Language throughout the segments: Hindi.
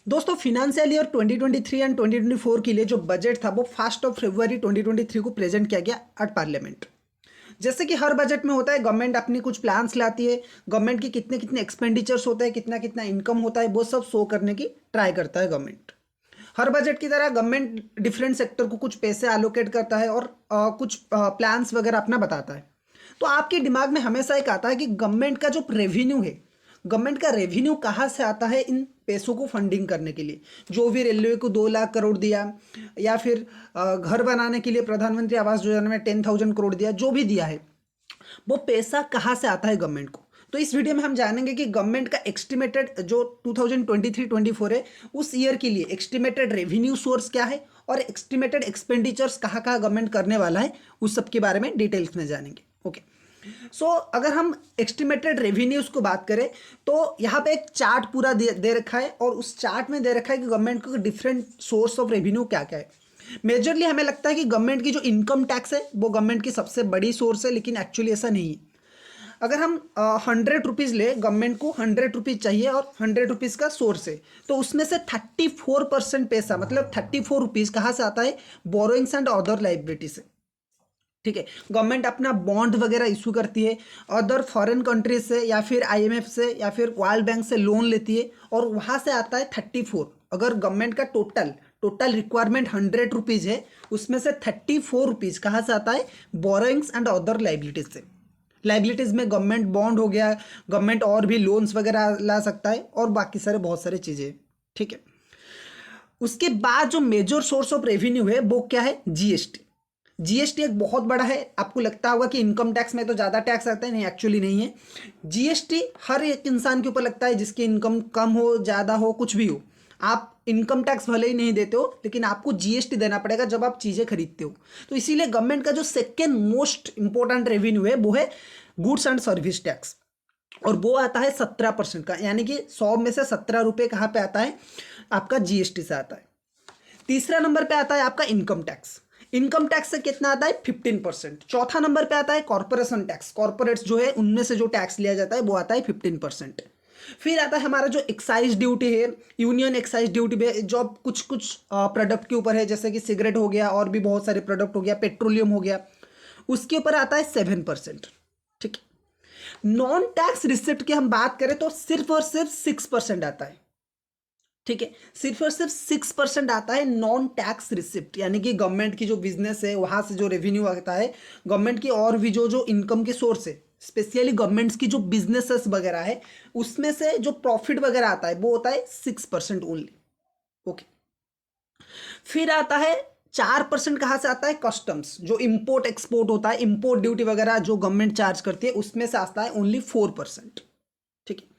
दोस्तों फिनेंशियल ईयर 2023 एंड 2024 के लिए जो बजट था वो 1 फरवरी 2023 को प्रेजेंट किया गया एट पार्लियामेंट। जैसे कि हर बजट में होता है, गवर्नमेंट अपनी कुछ प्लान्स लाती है, गवर्नमेंट की कितने कितने एक्सपेंडिचर्स होते हैं, कितना कितना इनकम होता है, वो सब शो करने की ट्राई करता है गवर्नमेंट। हर बजट की तरह गवर्नमेंट डिफरेंट सेक्टर को कुछ पैसे एलोकेट करता है और कुछ प्लान्स वगैरह अपना बताता है। तो आपके दिमाग में हमेशा एक आता है कि गवर्नमेंट का जो रेवेन्यू है, गवर्नमेंट का रेवेन्यू कहाँ से आता है इन पैसों को फंडिंग करने के लिए। जो भी रेलवे को 2 लाख करोड़ दिया, या फिर घर बनाने के लिए प्रधानमंत्री आवास योजना में 10,000 करोड़ दिया, जो भी दिया है वो पैसा कहाँ से आता है गवर्नमेंट को। तो इस वीडियो में हम जानेंगे कि गवर्नमेंट का एस्टिमेटेड जो 2023-24 है उस ईयर के लिए एस्टिमेटेड रेवेन्यू सोर्स क्या है और एस्टिमेटेड एक्सपेंडिचर्स कहाँ कहाँ गवर्नमेंट करने वाला है, उस सब के बारे में डिटेल्स में जानेंगे। ओके, सो अगर हम एस्टिमेटेड रेवेन्यूज को बात करें तो यहाँ पे एक चार्ट पूरा दे रखा है और उस चार्ट में दे रखा है कि गवर्नमेंट को डिफरेंट सोर्स ऑफ रेवेन्यू क्या क्या है। मेजरली हमें लगता है कि गवर्नमेंट की जो इनकम टैक्स है वो गवर्नमेंट की सबसे बड़ी सोर्स है, लेकिन एक्चुअली ऐसा नहीं है। अगर हम 100 रुपीज़ ले, गवर्नमेंट को 100 रुपीज़ चाहिए और 100 रुपीज़ का सोर्स है, तो उसमें से 34% पैसा मतलब 34 रुपीज़ कहाँ से आता है, बोरोइंग्स एंड अदर लाइबिलिटी से। ठीक है, गवर्नमेंट अपना बॉन्ड वगैरह इशू करती है, अदर फॉरेन कंट्रीज से या फिर आईएमएफ से या फिर वर्ल्ड बैंक से लोन लेती है और वहाँ से आता है 34। अगर गवर्नमेंट का टोटल रिक्वायरमेंट 100 रुपीज़ है, उसमें से 34 रुपीज़ कहाँ से आता है, बोरोइंग्स एंड अदर लाइबिलिटीज से। लाइबिलिटीज में गवर्नमेंट बॉन्ड हो गया, गवर्नमेंट और भी लोन्स वगैरह ला सकता है और बाकी सारे बहुत सारी चीज़ें। ठीक है, उसके बाद जो मेजर सोर्स ऑफ रेवेन्यू है वो क्या है, जीएसटी। जीएसटी एक बहुत बड़ा है। आपको लगता होगा कि इनकम टैक्स में तो ज़्यादा टैक्स आता है, नहीं, एक्चुअली नहीं है। जीएसटी हर एक इंसान के ऊपर लगता है, जिसकी इनकम कम हो, ज़्यादा हो, कुछ भी हो। आप इनकम टैक्स भले ही नहीं देते हो, लेकिन आपको जीएसटी देना पड़ेगा जब आप चीज़ें खरीदते हो। तो इसीलिए गवर्नमेंट का जो सेकेंड मोस्ट इंपॉर्टेंट रेवेन्यू है वो है गुड्स एंड सर्विस टैक्स, और वो आता है 17% का, यानी कि 100 में से 17 रुपये कहाँ पे आता है, आपका जीएसटी से आता है। तीसरा नंबर पे आता है आपका इनकम टैक्स। इनकम टैक्स से कितना आता है, 15%। चौथा नंबर पे आता है कॉर्पोरेशन टैक्स, कॉर्पोरेट्स जो है उनमें से जो टैक्स लिया जाता है वो आता है 15%। फिर आता है हमारा जो एक्साइज ड्यूटी है, यूनियन एक्साइज ड्यूटी पे, जो कुछ कुछ प्रोडक्ट के ऊपर है, जैसे कि सिगरेट हो गया और भी बहुत सारे प्रोडक्ट हो गया, पेट्रोलियम हो गया, उसके ऊपर आता है 7%। ठीक है, नॉन टैक्स रिसिप्ट की हम बात करें तो सिर्फ और सिर्फ 6% आता है। ठीक है, सिर्फ और सिर्फ 6% आता है नॉन टैक्स रिसिप्ट, यानी कि गवर्नमेंट की जो बिजनेस है वहां से जो रेवेन्यू आता है, गवर्नमेंट की और भी जो जो इनकम के सोर्स है, स्पेशली गवर्नमेंट्स की जो बिजनेसेस वगैरह है, उसमें से जो प्रॉफिट वगैरह आता है वो होता है 6% ओनली। ओके, फिर आता है 4% कहाँ से आता है, कस्टम्स, जो इम्पोर्ट एक्सपोर्ट होता है, इम्पोर्ट ड्यूटी वगैरह जो गवर्नमेंट चार्ज करती है, उसमें से आता है ओनली 4%। ठीक है,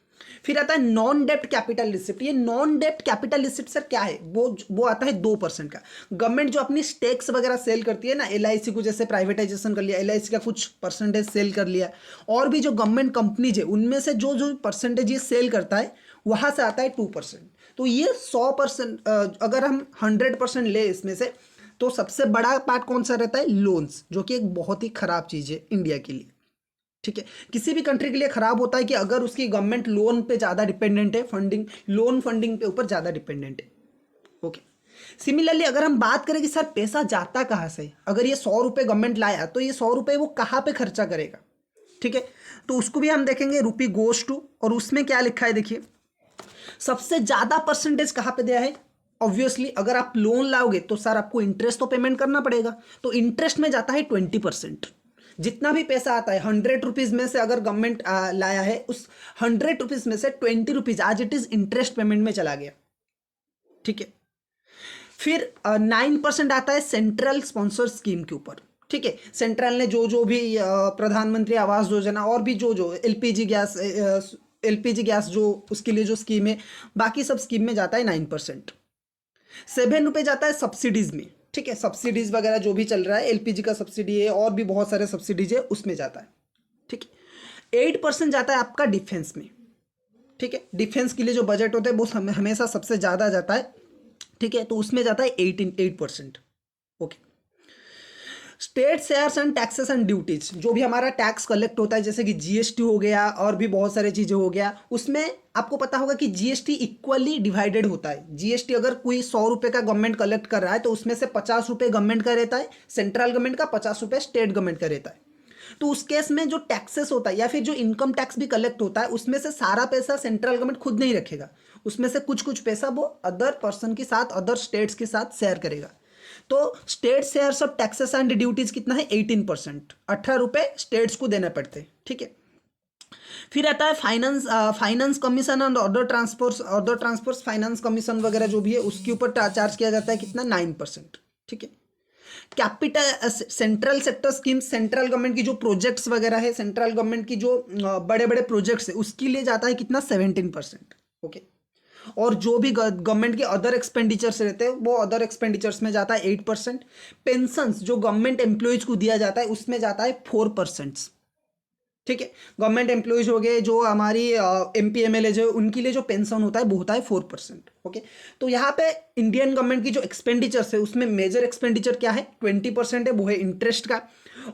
फिर आता है नॉन डेप्ट कैपिटल रिसिप्ट। ये नॉन डेप्ट कैपिटल रिसिप्ट सर क्या है, वो आता है 2% का। गवर्नमेंट जो अपनी स्टेक्स वगैरह सेल करती है ना, एलआईसी को जैसे प्राइवेटाइजेशन कर लिया, एलआईसी का कुछ परसेंटेज सेल कर लिया, और भी जो गवर्नमेंट कंपनीज है उनमें से जो जो परसेंटेज ये सेल करता है वहां से आता है 2%। तो ये 100%, अगर हम 100% ले इसमें से, तो सबसे बड़ा पार्ट कौन सा रहता है, लोन्स, जो कि एक बहुत ही खराब चीज़ है इंडिया के लिए। ठीक है, किसी भी कंट्री के लिए खराब होता है कि अगर उसकी गवर्नमेंट लोन पे ज़्यादा डिपेंडेंट है, लोन फंडिंग पे ऊपर ज़्यादा डिपेंडेंट है। ओके, सिमिलरली अगर हम बात करें कि सर पैसा जाता कहाँ से, अगर ये 100 रुपये गवर्नमेंट लाया तो ये 100 रुपये वो कहाँ पे खर्चा करेगा। ठीक है, तो उसको भी हम देखेंगे, रुपी गोज टू, और उसमें क्या लिखा है देखिए, सबसे ज़्यादा परसेंटेज कहाँ पे दिया है। ऑब्वियसली अगर आप लोन लाओगे तो सर आपको इंटरेस्ट तो पेमेंट करना पड़ेगा, तो इंटरेस्ट में जाता है 20%। जितना भी पैसा आता है 100 रुपीज़ में से, अगर गवर्नमेंट लाया है, उस 100 रुपीज़ में से 20 रुपीज़ आज इट इज़ इंटरेस्ट पेमेंट में चला गया। ठीक है, फिर 9% आता है सेंट्रल स्पॉन्सर स्कीम के ऊपर। ठीक है, सेंट्रल ने जो जो भी प्रधानमंत्री आवास योजना और भी जो जो एलपीजी गैस जो उसके लिए जो स्कीम है, बाकी सब स्कीम में जाता है 9%। 7 रुपये जाता है सब्सिडीज में। ठीक है, सब्सिडीज वगैरह जो भी चल रहा है, एलपीजी का सब्सिडी है और भी बहुत सारे सब्सिडीज है, उसमें जाता है। ठीक है, 8% जाता है आपका डिफेंस में। ठीक है, डिफेंस के लिए जो बजट होता है वो हमेशा सबसे ज़्यादा जाता है। ठीक है, तो उसमें जाता है 8%। Okay, state shares and taxes and duties, जो भी हमारा टैक्स कलेक्ट होता है जैसे कि जीएसटी हो गया और भी बहुत सारी चीज़ें हो गया, उसमें आपको पता होगा कि जीएसटी इक्वली डिवाइडेड होता है। जीएसटी अगर कोई 100 रुपये का गवर्नमेंट कलेक्ट कर रहा है तो उसमें से 50 रुपये गवर्नमेंट का रहता है, सेंट्रल गवर्नमेंट का 50 रुपये स्टेट गवर्नमेंट का रहता है। तो उस केस में जो टैक्सेस होता है या फिर जो इनकम टैक्स भी कलेक्ट होता है उसमें से सारा पैसा सेंट्रल गवर्नमेंट खुद नहीं रखेगा, उसमें से कुछ कुछ पैसा वो अदर पर्सन के साथ, अदर स्टेट्स के साथ शेयर करेगा। तो state shares of taxes and duties कितना है 18%, 18 रुपये स्टेट्स को देने पड़ते हैं, ठीक है। फिर आता है finance commission and other transports finance commission वगैरह जो भी है उसके ऊपर चार्ज किया जाता है कितना 9%, ठीक है। Capital central sector schemes, central government की जो प्रोजेक्ट्स वगैरह है, सेंट्रल गवर्नमेंट की जो बड़े बड़े प्रोजेक्ट्स है उसके लिए जाता है कितना 17%, ओके। और जो भी गवर्नमेंट के अदर एक्सपेंडिचर्स रहते हैं वो अदर एक्सपेंडिचर्स में जाता है 8%। पेंशंस जो गवर्नमेंट एम्प्लॉयज को दिया जाता है उसमें जाता है 4%, ठीक है। गवर्नमेंट एम्प्लॉयज हो गए, जो हमारी एमपी एमएलए जो उनके लिए जो पेंशन होता है वो होता है 4%, ओके। तो यहाँ पे इंडियन गवर्नमेंट की जो एक्सपेंडिचर्स है उसमें मेजर एक्सपेंडिचर क्या है 20% है, वो है इंटरेस्ट का।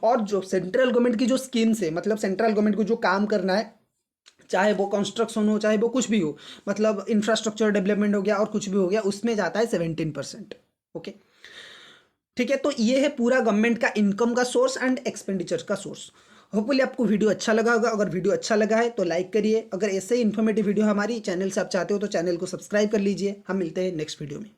और जो सेंट्रल गवर्नमेंट की जो स्कीम्स है, मतलब सेंट्रल गवर्नमेंट को जो काम करना है, चाहे वो कंस्ट्रक्शन हो चाहे वो कुछ भी हो, मतलब इंफ्रास्ट्रक्चर डेवलपमेंट हो गया और कुछ भी हो गया, उसमें जाता है 17%, ओके, ठीक है। तो ये है पूरा गवर्नमेंट का इनकम का सोर्स एंड एक्सपेंडिचर का सोर्स। होपफुली आपको वीडियो अच्छा लगा होगा। अगर वीडियो अच्छा लगा है तो लाइक करिए। अगर ऐसे ही इन्फॉर्मेटिव वीडियो हमारी चैनल से आप चाहते हो तो चैनल को सब्सक्राइब कर लीजिए। हम मिलते हैं नेक्स्ट वीडियो में।